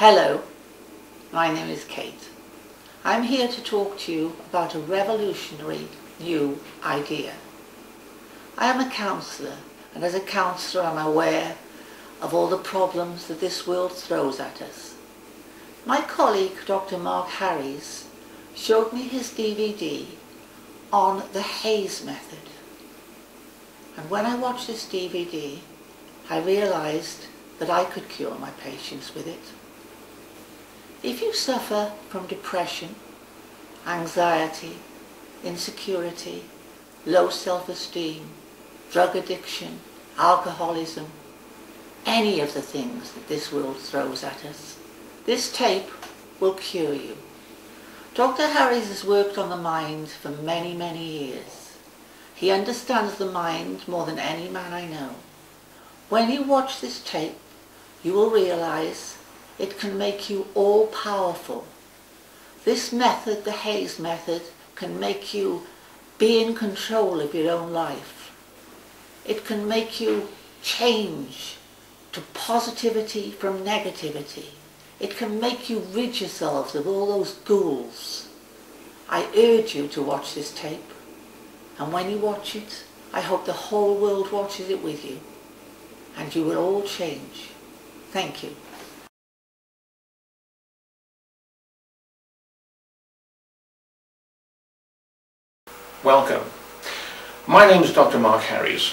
Hello, my name is Kate. I'm here to talk to you about a revolutionary new idea. I am a counsellor, and as a counsellor I'm aware of all the problems that this world throws at us. My colleague Dr.Mark Harries showed me his DVD on the HAYS method. And when I watched this DVD, I realised that I could cure my patients with it. If you suffer from depression, anxiety, insecurity, low self-esteem, drug addiction, alcoholism, any of the things that this world throws at us, this tape will cure you. Dr. Harries has worked on the mind for many, many years. He understands the mind more than any man I know. When you watch this tape, you will realise it can make you all-powerful. This method, the HAYS method, can make you be in control of your own life. It can make you change to positivity from negativity. It can make you rid yourselves of all those ghouls. I urge you to watch this tape, and when you watch it, I hope the whole world watches it with you, and you will all change. Thank you. Welcome. My name is Dr.Mark Harries,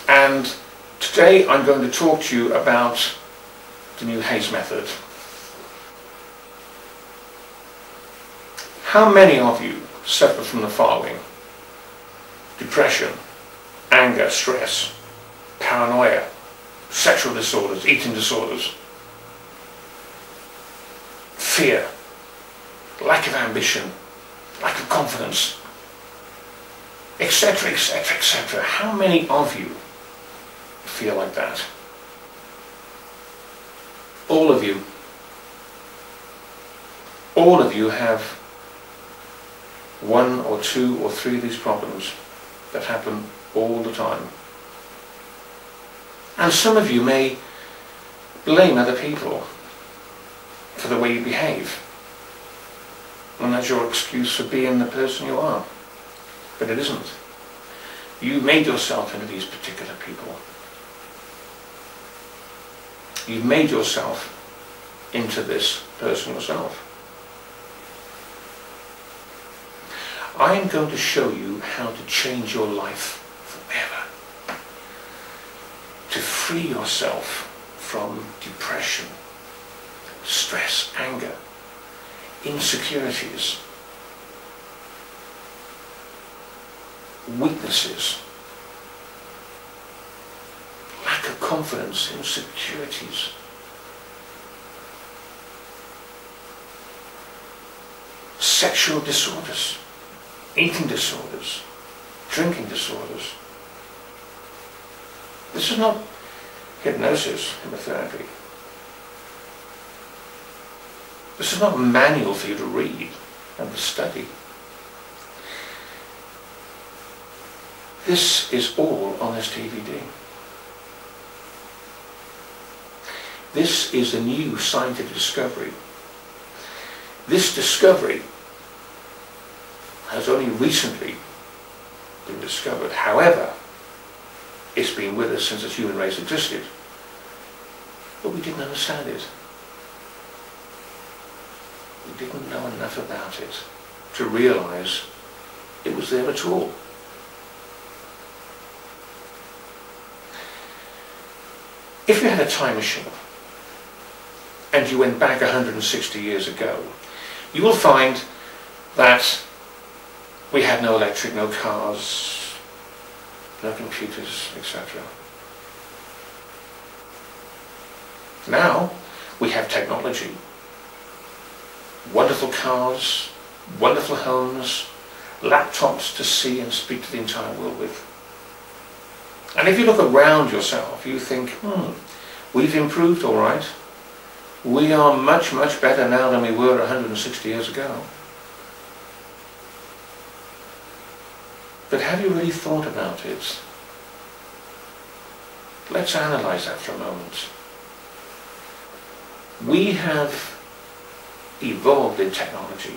and today I'm going to talk to you about the new HAYS method. How many of you suffer from the following? Depression, anger, stress, paranoia, sexual disorders, eating disorders, fear, lack of ambition, lack of confidence, etc., etc., etc. How many of you feel like that? All of you. All of you have one or two or three of these problems that happen all the time. And some of you may blame other people for the way you behave. And that's your excuse for being the person you are. But it isn't. You made yourself into these particular people. You've made yourself into this person yourself. I am going to show you how to change your life forever. To free yourself from depression, stress, anger, insecurities, weaknesses, lack of confidence, insecurities, sexual disorders, eating disorders, drinking disorders. This is not hypnosis, hypnotherapy. This is not a manual for you to read and to study. This is all on this DVD. This is a new scientific discovery. This discovery has only recently been discovered. However, it's been with us since the human race existed. But we didn't understand it. We didn't know enough about it to realise it was there at all. If you had a time machine and you went back 160 years ago, you will find that we had no electric, no cars, no computers, etc. Now we have technology. Wonderful cars, wonderful homes, laptops to see and speak to the entire world with. And if you look around yourself, you think, we've improved all right. We are much, much better now than we were 160 years ago. But have you really thought about it? Let's analyse that for a moment. We have evolved in technology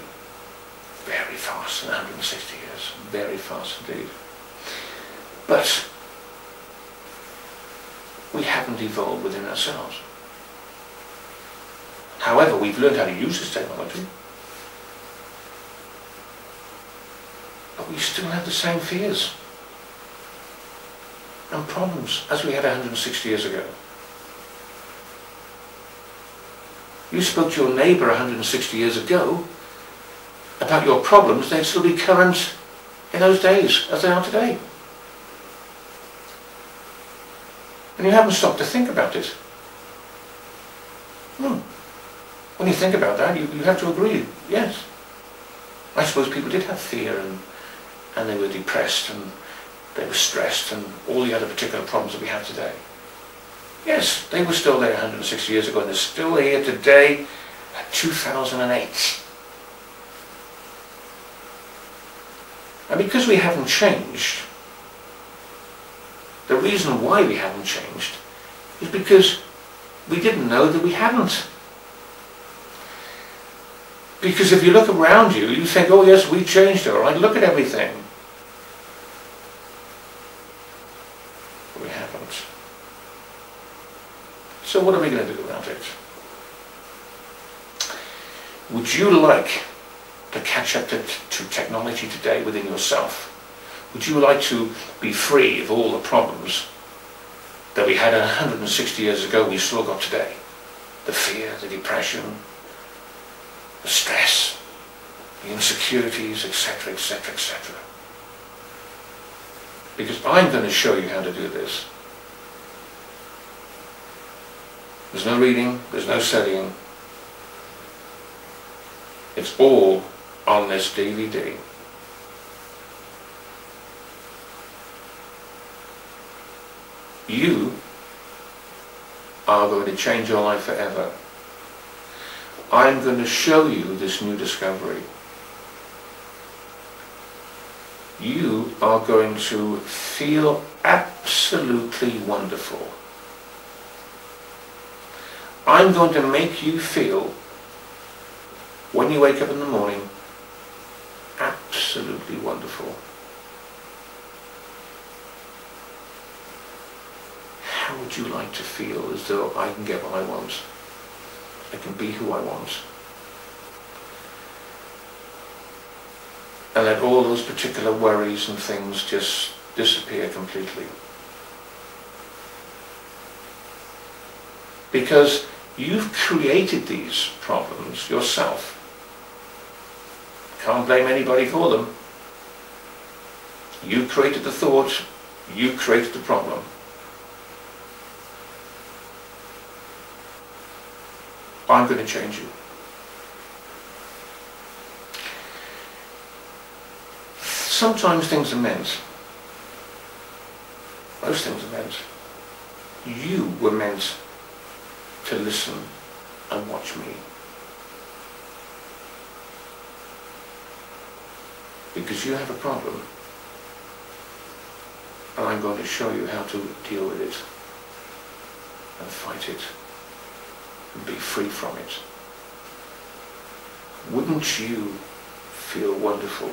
very fast in 160 years, very fast indeed. But we haven't evolved within ourselves. However, we've learned how to use this technology, but we still have the same fears and problems as we had 160 years ago. You spoke to your neighbour 160 years ago about your problems, they'd still be current in those days as they are today. And you haven't stopped to think about it. When you think about that, you have to agree, yes. I suppose people did have fear and they were depressed and they were stressed and all the other particular problems that we have today. Yes, they were still there 160 years ago and they're still here today at 2008. And because we haven't changed, the reason why we haven't changed is because we didn't know that we hadn't. Because if you look around you, you think, oh yes, we changed, all right, look at everything. But we haven't. So what are we going to do about it? Would you like to catch up to technology today within yourself? Would you like to be free of all the problems that we had 160 years ago we still got today? The fear, the depression, the stress, the insecurities, etc., etc., etc. Because I'm going to show you how to do this. There's no reading, there's no studying. It's all on this DVD. You are going to change your life forever. I'm going to show you this new discovery. You are going to feel absolutely wonderful. I'm going to make you feel, when you wake up in the morning, absolutely wonderful. How would you like to feel as though I can get what I want? I can be who I want. And let all those particular worries and things just disappear completely. Because you've created these problems yourself. Can't blame anybody for them. You created the thought, you created the problem. I'm going to change you. Sometimes things are meant. Most things are meant. You were meant to listen and watch me. Because you have a problem. And I'm going to show you how to deal with it and fight it. Be free from it. Wouldn't you feel wonderful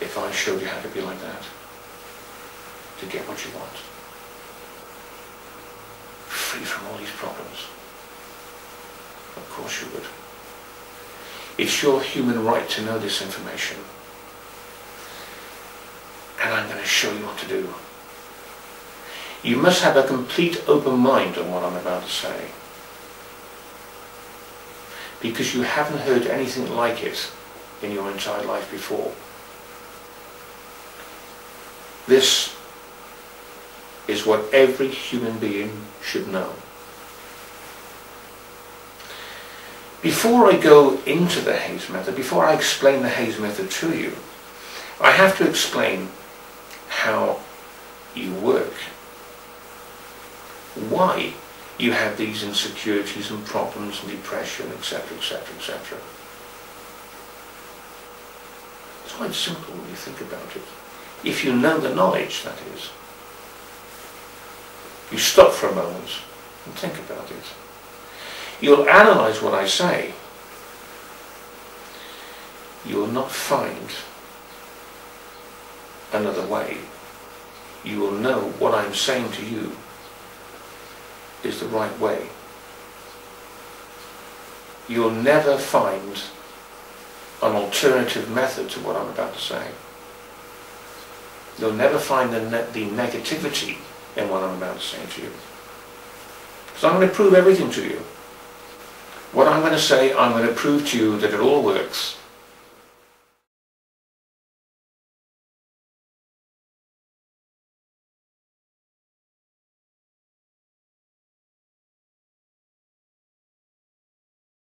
if I showed you how to be like that? To get what you want. Free from all these problems. Of course you would. It's your human right to know this information. And I'm going to show you what to do. You must have a complete open mind on what I'm about to say. Because you haven't heard anything like it in your entire life before. This is what every human being should know. Before I go into the HAYS method, before I explain the HAYS method to you, I have to explain how you work. Why you have these insecurities and problems and depression, etc., etc., etc. It's quite simple when you think about it. If you know the knowledge, that is. You stop for a moment and think about it. you'll analyse what I say, you will not find another way. You will know what I'm saying to you is the right way. You'll never find an alternative method to what I'm about to say. You'll never find the negativity in what I'm about to say to you. Because I'm going to prove everything to you. What I'm going to say, I'm going to prove to you that it all works.